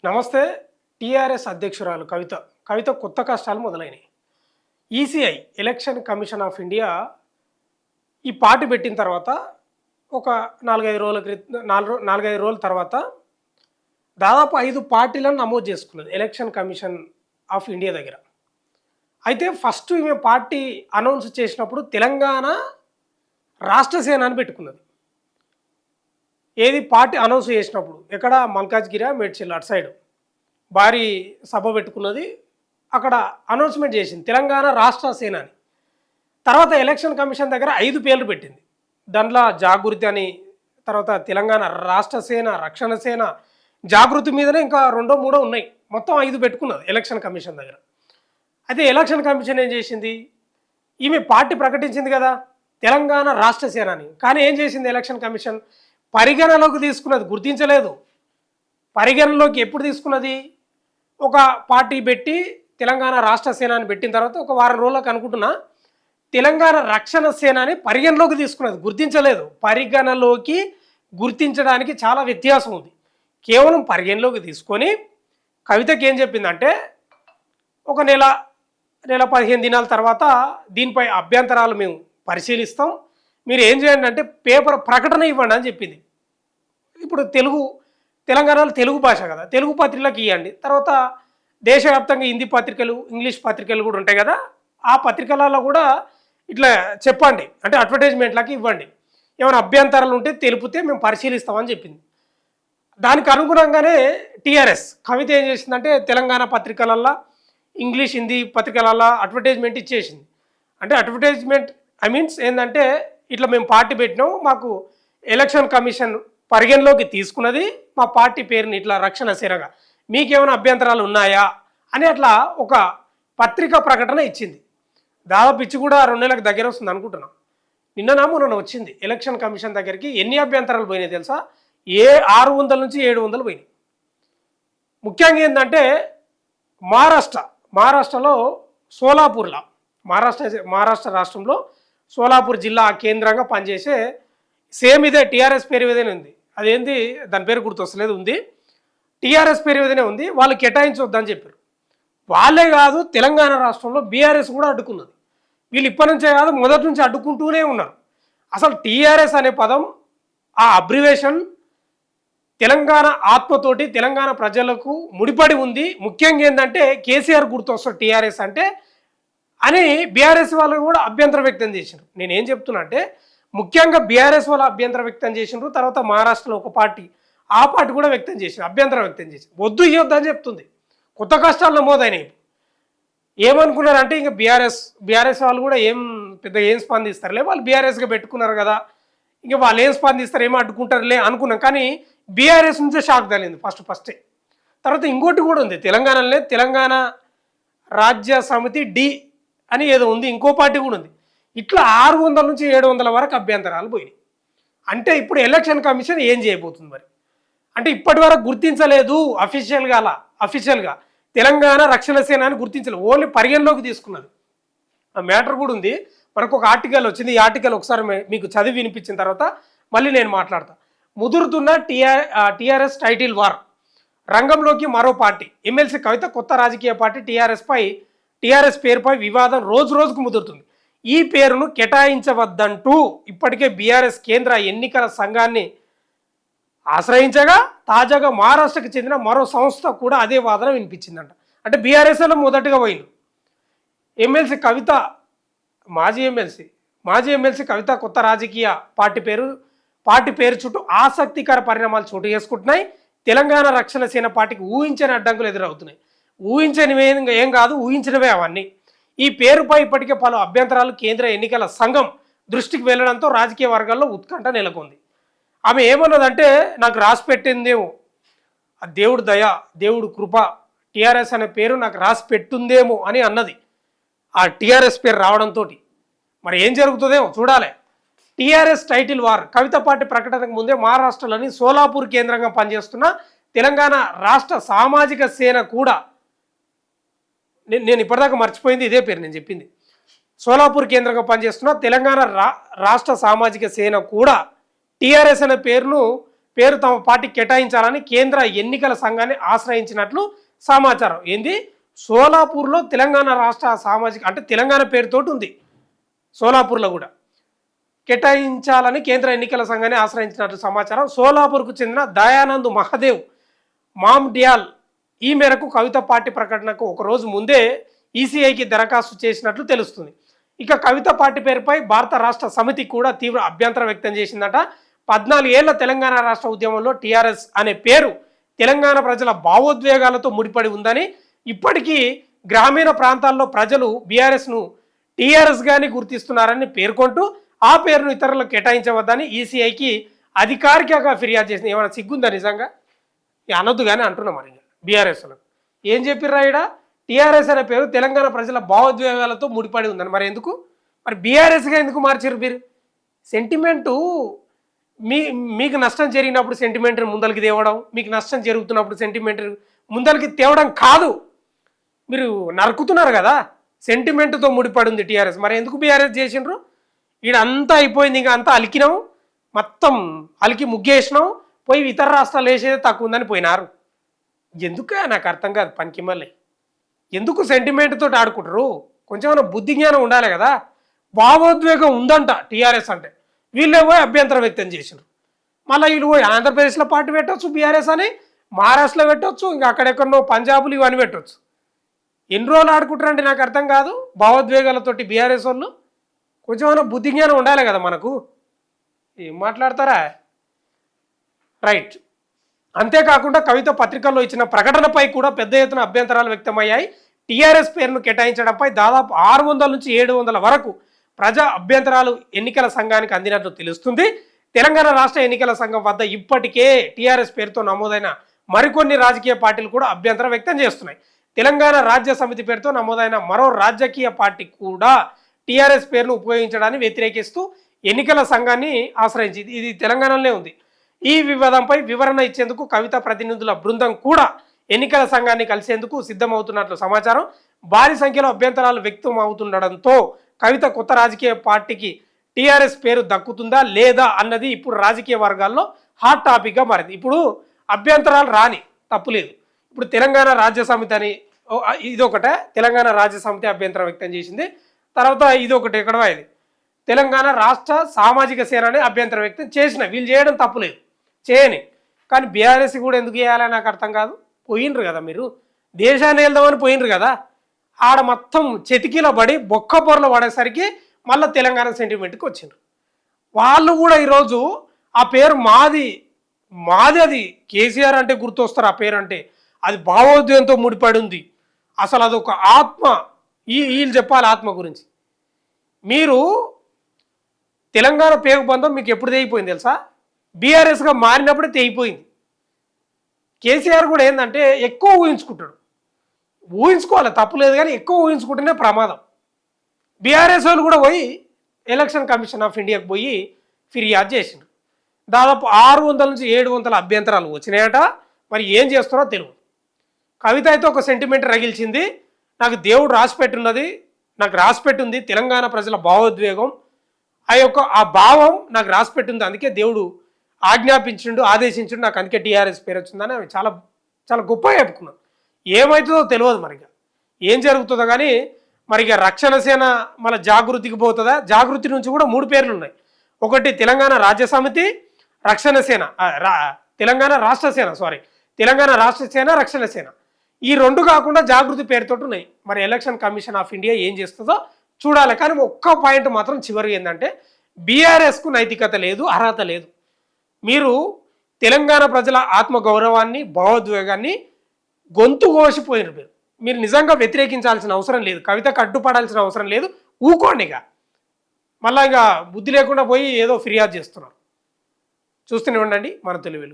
నమస్తే. టీఆర్ఎస్ అధ్యక్షురాలు కవిత కొత్త కష్టాలు మొదలైనయి. ECI election commission of India ఈ పార్టీ పెట్టిన తర్వాత ఒక 4-5 రోజుల తర్వాత దాదాపు 5 పార్టీలను నమోదు చేసుకున్నది ఎలక్షన్ కమిషన్ ఆఫ్ ఇండియా దగ్గర. అయితే ఫస్ట్ ఈమె పార్టీ అనౌన్స్ చేసినప్పుడు తెలంగాణ రాష్ట్ర సేన అని పెట్టుకున్నది. ఏది పార్టీ అనౌన్స్ చేసినప్పుడు ఎక్కడ మల్కాజ్గిరి మేడ్చల్ అటు సైడ్ భారీ సభ పెట్టుకున్నది. అక్కడ అనౌన్స్మెంట్ చేసింది తెలంగాణ రాష్ట్ర సేన అని. తర్వాత ఎలక్షన్ కమిషన్ దగ్గర 5 పేర్లు పెట్టింది. దాంట్లో జాగృతి అని, తర్వాత తెలంగాణ రాష్ట్ర సేన, రక్షణ సేన, జాగృతి మీదనే ఇంకా 2-3 ఉన్నాయి. మొత్తం 5 పెట్టుకున్నది ఎలక్షన్ కమిషన్ దగ్గర. అయితే ఎలక్షన్ కమిషన్ ఏం చేసింది, ఈమె పార్టీ ప్రకటించింది కదా తెలంగాణ రాష్ట్ర సేన అని. కానీ ఏం చేసింది ఎలక్షన్ కమిషన్, పరిగణలోకి తీసుకున్నది, గుర్తించలేదు. పరిగణలోకి ఎప్పుడు తీసుకున్నది, ఒక పార్టీ పెట్టి తెలంగాణ రాష్ట్ర సేన అని పెట్టిన తర్వాత ఒక వారం రోజులకు అనుకుంటున్నా తెలంగాణ రక్షణ సేన అని పరిగణలోకి తీసుకున్నది, గుర్తించలేదు. పరిగణలోకి గుర్తించడానికి చాలా వ్యత్యాసం ఉంది. కేవలం పరిగణలోకి తీసుకొని కవితకి ఏం చెప్పిందంటే ఒక నెల 15 దినాల తర్వాత దీనిపై అభ్యంతరాలు మేము పరిశీలిస్తాం, మీరు ఏం చేయండి అంటే పేపర్ ప్రకటన ఇవ్వండి అని చెప్పింది. ఇప్పుడు తెలంగాణలో తెలుగు భాష కదా, తెలుగు పత్రికలకు ఇవ్వండి. తర్వాత దేశవ్యాప్తంగా హిందీ పత్రికలు, ఇంగ్లీష్ పత్రికలు కూడా ఉంటాయి కదా, ఆ పత్రికలలో కూడా ఇట్లా చెప్పండి అంటే అడ్వర్టైజ్మెంట్లకి ఇవ్వండి, ఏమైనా అభ్యంతరాలు ఉంటే తెలిపితే మేము పరిశీలిస్తామని చెప్పింది. దానికి అనుగుణంగానే టీఆర్ఎస్ కవిత ఏం చేసిందంటే తెలంగాణ పత్రికలల్లో, ఇంగ్లీష్ హిందీ పత్రికలల్లో అడ్వర్టైజ్మెంట్ ఇచ్చేసింది. అంటే అడ్వర్టైజ్మెంట్ మీన్స్ ఏంటంటే ఇట్లా మేము పార్టీ పెట్టినాం, మాకు ఎలక్షన్ కమిషన్ పరిగణలోకి తీసుకున్నది, మా పార్టీ పేరుని ఇట్లా రక్షణ సేనగా, మీకేమైనా అభ్యంతరాలు ఉన్నాయా అని అట్లా ఒక పత్రికా ప్రకటన ఇచ్చింది. దాదాపు ఇచ్చి కూడా 2 నెలలకు దగ్గర వస్తుంది అనుకుంటున్నాం. మొన్న వచ్చింది ఎలక్షన్ కమిషన్ దగ్గరికి. ఎన్ని అభ్యంతరాలు పోయినాయి తెలుసా, 600 నుంచి 700 పోయినాయి. ముఖ్యంగా ఏంటంటే మహారాష్ట్రలో సోలాపూర్లో, మహారాష్ట్ర రాష్ట్రంలో సోలాపూర్ జిల్లా కేంద్రంగా పనిచేసే సేమ్ ఇదే టీఆర్ఎస్ పేరు మీదనే ఉంది. అదేంది దాని పేరు గుర్తొస్తలేదు, ఉంది టీఆర్ఎస్ పేరు మీదనే ఉంది. వాళ్ళు కేటాయించొద్దని చెప్పారు. వాళ్ళే కాదు తెలంగాణ రాష్ట్రంలో బీఆర్ఎస్ కూడా అడ్డుకున్నది. వీళ్ళు ఇప్పటి నుంచే కాదు మొదటి నుంచి అడ్డుకుంటూనే ఉన్నారు. అసలు టీఆర్ఎస్ అనే పదం, ఆ అబ్రివేషన్ తెలంగాణ ఆత్మతోటి తెలంగాణ ప్రజలకు ముడిపడి ఉంది. ముఖ్యంగా ఏంటంటే కేసీఆర్ గుర్తొస్తారు టీఆర్ఎస్ అంటే అని బీఆర్ఎస్ వాళ్ళు కూడా అభ్యంతరం వ్యక్తం చేశారు. నేనేం చెప్తున్నా అంటే ముఖ్యంగా బీఆర్ఎస్ వాళ్ళు అభ్యంతరం వ్యక్తం చేసినారు. తర్వాత మహారాష్ట్రలో ఒక పార్టీ, ఆ పార్టీ కూడా వ్యక్తం చేసింది, అభ్యంతరం వ్యక్తం చేసి వద్దు ఇవ్వద్దు అని చెప్తుంది. కొత్త కష్టాలు నమోదైనాయి. ఏమనుకున్నారంటే ఇంకా బీఆర్ఎస్ వాళ్ళు కూడా ఏం స్పందిస్తారులే, వాళ్ళు బీఆర్ఎస్గా పెట్టుకున్నారు కదా, ఇంకా వాళ్ళు ఏం స్పందిస్తారు, ఏమో అడ్డుకుంటారులే అనుకున్నాం. కానీ బీఆర్ఎస్ నుంచే షాక్ తగిలింది ఫస్టే. తర్వాత ఇంకోటి కూడా ఉంది తెలంగాణలో, తెలంగాణ రాజ్య సమితి డి అని ఏదో ఉంది, ఇంకో పార్టీ కూడా ఉంది. ఇట్లా 600 నుంచి 700 వరకు అభ్యంతరాలు పోయినాయి. అంటే ఇప్పుడు ఎలక్షన్ కమిషన్ ఏం చేయబోతుంది మరి అంటే ఇప్పటి వరకు గుర్తించలేదు అఫీషియల్గా తెలంగాణ రక్షణ సేన అని గుర్తించలేదు, ఓన్లీ పరిగణలోకి తీసుకున్నది. ఆ మ్యాటర్ కూడా ఉంది. మనకు ఒక ఆర్టికల్ వచ్చింది, ఈ ఆర్టికల్ ఒకసారి మీకు చదివి వినిపించిన తర్వాత మళ్ళీ నేను మాట్లాడతా. ముదురుతున్న టీఆర్ఎస్ టైటిల్ వార్, రంగంలోకి మరో పార్టీ. ఎమ్మెల్సీ కవిత కొత్త రాజకీయ పార్టీ టీఆర్ఎస్ పేరుపై వివాదం రోజుకు ముదురుతుంది. ఈ పేరును కేటాయించవద్దంటూ ఇప్పటికే బీఆర్ఎస్ కేంద్ర ఎన్నికల సంఘాన్ని ఆశ్రయించగా తాజాగా మహారాష్ట్రకు చెందిన మరో సంస్థ కూడా అదే వాదన వినిపించిందంట. అంటే బీఆర్ఎస్లో మొదటగా పోయింది ఎమ్మెల్సీ కవిత, మాజీ ఎమ్మెల్సీ కవిత కొత్త రాజకీయ పార్టీ పేరు చుట్టూ ఆసక్తికర పరిణామాలు చోటు చేసుకుంటున్నాయి. తెలంగాణ రక్షణ సేన పార్టీకి ఊహించని అడ్డంకులు ఎదురవుతున్నాయి. ఊహించనివే ఏం కాదు, ఊహించినవే అవన్నీ. ఈ పేరుపై ఇప్పటికే పలు అభ్యంతరాలు కేంద్ర ఎన్నికల సంఘం దృష్టికి వెళ్లడంతో రాజకీయ వర్గాల్లో ఉత్కంఠ నెలకొంది. ఆమె ఏమన్నదంటే నాకు రాసి పెట్టిందేమో, ఆ దేవుడు దయ, దేవుడు కృప, టీఆర్ఎస్ అనే పేరు నాకు రాసి పెట్టుందేమో అని అన్నది. ఆ టీఆర్ఎస్ పేరు రావడంతో మరి ఏం జరుగుతుందేమో చూడాలి. టీఆర్ఎస్ టైటిల్ వార్, కవిత పార్టీ ప్రకటనకు ముందే మహారాష్ట్రలోని సోలాపూర్ కేంద్రంగా పనిచేస్తున్న తెలంగాణ రాష్ట్ర సామాజిక సేన కూడా, నేను ఇప్పటిదాకా మర్చిపోయింది ఇదే పేరు నేను చెప్పింది, సోలాపూర్ కేంద్రంగా పనిచేస్తున్న తెలంగాణ రాష్ట్ర సామాజిక సేన కూడా టీఆర్ఎస్ అనే పేరును పేరు తమ పార్టీకి కేటాయించాలని కేంద్ర ఎన్నికల సంఘాన్ని ఆశ్రయించినట్లు సమాచారం. ఏంది, సోలాపూర్లో తెలంగాణ రాష్ట్ర సామాజిక అంటే తెలంగాణ పేరుతోటి ఉంది, సోలాపూర్లో కూడా కేటాయించాలని కేంద్ర ఎన్నికల సంఘాన్ని ఆశ్రయించినట్లు సమాచారం. సోలాపూర్కు చెందిన దయానంద్ మహదేవ్ మామ్డియాల్ ఈ మేరకు కవిత పార్టీ ప్రకటనకు ఒకరోజు ముందే ఈసీఐకి దరఖాస్తు చేసినట్లు తెలుస్తుంది. ఇక కవిత పార్టీ పేరుపై భారత రాష్ట్ర సమితి కూడా తీవ్ర అభ్యంతరం వ్యక్తం చేసిందట. 14 ఏళ్ల తెలంగాణ రాష్ట్ర ఉద్యమంలో టీఆర్ఎస్ అనే పేరు తెలంగాణ ప్రజల భావోద్వేగాలతో ముడిపడి ఉందని, ఇప్పటికీ గ్రామీణ ప్రాంతాల్లో ప్రజలు బీఆర్ఎస్ను టీఆర్ఎస్గానే గుర్తిస్తున్నారని పేర్కొంటూ ఆ పేరును ఇతరులకు కేటాయించవద్దని ఈసీఐకి అధికారికంగా ఫిర్యాదు చేసింది. ఏమైనా సిగ్గుందా నిజంగా? అనొద్దు కానీ అంటున్నాం. మరి బీఆర్ఎస్లో ఏం చెప్పిర్రా ఈడ, టీఆర్ఎస్ అనే పేరు తెలంగాణ ప్రజల భావోద్వేగాలతో ముడిపడి ఉందని. మరి ఎందుకు, మరి బీఆర్ఎస్గా ఎందుకు మార్చారు మీరు? సెంటిమెంటు మీకు నష్టం జరిగినప్పుడు సెంటిమెంట్ని ముందరికి తేవడం, మీకు నష్టం జరుగుతున్నప్పుడు సెంటిమెంట్ ముందరికి తేవడం కాదు. మీరు నరుకుతున్నారు కదా, సెంటిమెంట్తో ముడిపడి ఉంది టీఆర్ఎస్. మరి ఎందుకు బీఆర్ఎస్ చేసిండ్రు? ఈడంతా అయిపోయింది, ఇంకా అంతా అలికినాం, మొత్తం అలికి ముగ్గేసినాం, పోయి ఇతర రాష్ట్రాలు వేసేది తక్కువ ఉందని పోయినారు. ఎందుకు నాకు అర్థం కాదు. పనికి మళ్ళీ ఎందుకు సెంటిమెంట్ తోటి ఆడుకుంటారు? కొంచెం బుద్ధి జ్ఞానం ఉండాలి కదా. భావోద్వేగం ఉందంట టీఆర్ఎస్ అంటే, వీళ్ళే పోయి అభ్యంతరం వ్యక్తం చేసినారు. మళ్ళీ వీళ్ళు పోయి ఆంధ్రప్రదేశ్లో పార్టీ పెట్టవచ్చు బీఆర్ఎస్ అని, మహారాష్ట్రలో పెట్టవచ్చు, ఇంకా అక్కడెక్కడో పంజాబులు ఇవన్నీ పెట్టవచ్చు. ఎన్ని రోజులు ఆడుకుంటారంటే నాకు అర్థం కాదు. భావోద్వేగాలతోటి బీఆర్ఎస్ వాళ్ళు కొంచెం బుద్ధి జ్ఞానం ఉండాలి కదా మనకు. ఏం మాట్లాడతారా? రైట్. అంతేకాకుండా కవిత పత్రికల్లో ఇచ్చిన ప్రకటనపై కూడా పెద్ద ఎత్తున అభ్యంతరాలు వ్యక్తమయ్యాయి. టీఆర్ఎస్ పేరును కేటాయించడంపై దాదాపు 600 నుంచి 700 వరకు ప్రజా అభ్యంతరాలు ఎన్నికల సంఘానికి అందినట్లు తెలుస్తుంది. తెలంగాణ రాష్ట్ర ఎన్నికల సంఘం వద్ద ఇప్పటికే టీఆర్ఎస్ పేరుతో నమోదైన మరికొన్ని రాజకీయ పార్టీలు కూడా అభ్యంతరం వ్యక్తం చేస్తున్నాయి. తెలంగాణ రాజ్య సమితి పేరుతో నమోదైన మరో రాజకీయ పార్టీ కూడా టీఆర్ఎస్ పేరును ఉపయోగించడాన్ని వ్యతిరేకిస్తూ ఎన్నికల సంఘాన్ని ఆశ్రయించింది. ఇది తెలంగాణలోనే ఉంది. ఈ వివాదంపై వివరణ ఇచ్చేందుకు కవిత ప్రతినిధుల బృందం కూడా ఎన్నికల సంఘాన్ని కలిసేందుకు సిద్ధమవుతున్నట్లు సమాచారం. భారీ సంఖ్యలో అభ్యంతరాలు వ్యక్తం అవుతుండడంతో కవిత కొత్త రాజకీయ పార్టీకి టీఆర్ఎస్ పేరు దక్కుతుందా లేదా అన్నది ఇప్పుడు రాజకీయ వర్గాల్లో హాట్ టాపిక్గా మారింది. ఇప్పుడు అభ్యంతరాలు రాని తప్పులేదు. ఇప్పుడు తెలంగాణ రాజ్య సమితి అని ఇదొకటే, తెలంగాణ రాజ్య సమితి అభ్యంతరం వ్యక్తం చేసింది. తర్వాత ఇదొకటి ఎక్కడో ఇది తెలంగాణ రాష్ట్ర సామాజిక సేన అని అభ్యంతరం వ్యక్తం చేసిన. వీళ్ళు చేయడం తప్పులేదు, చేయని. కానీ బీఆర్ఎస్ కూడా ఎందుకు చేయాలని నాకు అర్థం కాదు. పోయినరు కదా మీరు, దేశాన్ని వెళ్దామని పోయినరు కదా, ఆడ మొత్తం చెతికిలో పడి బొక్క పొరలో పడేసరికి మళ్ళీ తెలంగాణ సెంటిమెంట్కి వచ్చిండ్రు. వాళ్ళు కూడా ఈరోజు ఆ పేరు మాది అది కేసీఆర్ అంటే గుర్తొస్తారు. ఆ పేరు అంటే అది భావోద్వేగంతో ముడిపడి ఉంది. అసలు అదొక ఆత్మ. వీళ్ళు చెప్పాలి ఆత్మ గురించి. మీరు తెలంగాణ పేరు బంధం మీకు ఎప్పుడు తెగిపోయింది తెలుసా? బీఆర్ఎస్గా మారినప్పుడే తెగిపోయింది. కేసీఆర్ కూడా ఏంటంటే ఎక్కువ ఊహించుకుంటాడు. ఊహించుకోవాలి తప్పులేదు, కానీ ఎక్కువ ఊహించుకుంటేనే ప్రమాదం. బీఆర్ఎస్ వాళ్ళు కూడా పోయి ఎలక్షన్ కమిషన్ ఆఫ్ ఇండియాకి పోయి ఫిర్యాదు చేసిండ్రు. దాదాపు 600 నుంచి 700 అభ్యంతరాలు వచ్చినాయట. మరి ఏం చేస్తారో తెలియదు. కవిత అయితే ఒక సెంటిమెంట్ రగిల్చింది, నాకు దేవుడు రాసిపెట్టున్నది, నాకు రాసిపెట్టింది తెలంగాణ ప్రజల భావోద్వేగం, ఆ భావం నాకు రాసిపెట్టింది, అందుకే దేవుడు ఆజ్ఞాపించిండు, ఆదేశించిండు, నాకు అందుకే టీఆర్ఎస్ పేరు వచ్చిందని అవి చాలా చాలా గొప్పగా చెప్పుకున్నాను. ఏమవుతుందో తెలియదు, మరిగా ఏం జరుగుతుందో. కానీ మరిగా రక్షణ సేన మన జాగృతికి పోతుందా? జాగృతి నుంచి కూడా 3 పేర్లు ఉన్నాయి. ఒకటి తెలంగాణ రాజ్య సమితి, రక్షణ సేన, తెలంగాణ రాష్ట్ర సేన, తెలంగాణ రాష్ట్ర సేన, రక్షణ సేన. ఈ 2 కాకుండా జాగృతి పేరుతో ఉన్నాయి. మరి ఎలక్షన్ కమిషన్ ఆఫ్ ఇండియా ఏం చేస్తుందో చూడాలి. కానీ ఒక్క పాయింట్ మాత్రం చివరి ఏంటంటే, బీఆర్ఎస్కు నైతికత లేదు, అర్హత లేదు. మీరు తెలంగాణ ప్రజల ఆత్మగౌరవాన్ని, భావోద్వేగాన్ని గొంతు కోసిపోయినారు. మీరు నిజంగా వ్యతిరేకించాల్సిన అవసరం లేదు, కవితకు అడ్డుపడాల్సిన అవసరం లేదు. ఊకోండి. ఇక మళ్ళీ ఇక బుద్ధి లేకుండా పోయి ఏదో ఫిర్యాదు చేస్తున్నారు. చూస్తూనే ఉండండి మన తెలుగు వెలుగు.